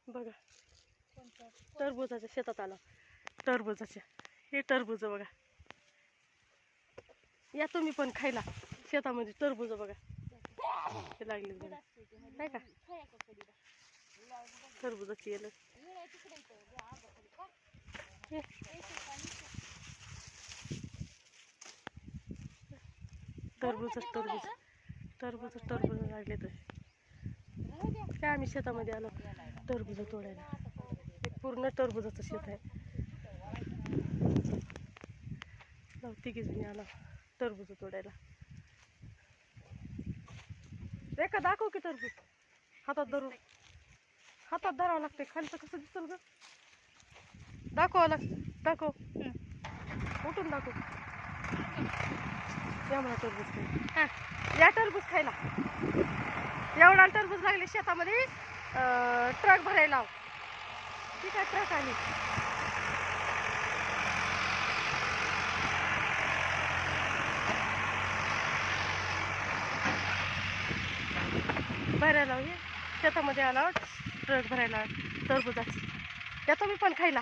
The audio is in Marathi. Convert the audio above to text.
बघा टरबूजाच्या शेतात आलो. टरबूजाच्या हे टरबूज बघा. या तुम्ही पण खायला. शेतामध्ये टरबूज बघा हे लागले बघा. काय का टरबूजाची येलं. टरबूज लागले तर काय आम्ही शेतामध्ये आलो टरबूज तोडायला. एक पूर्ण टरबूजाचं शेत आहे. तिघी जणी आला टरबूज तोडायला. रेखा दाखव की टरबूज. हातात धरावं लागते. खालचं कसं दिसल ग. दाखवावं लागतं. दाखव उठून दाखव. या मला टरबूज खायला. या टरबूज खायला. एवढा टरबूज लागले शेतामध्ये. ट्रक भरायला ठीक आहे. ट्रक आली. भरायला हे शेतामध्ये आला ट्रक भरायला टरबूजाची. या तुम्ही पण खायला.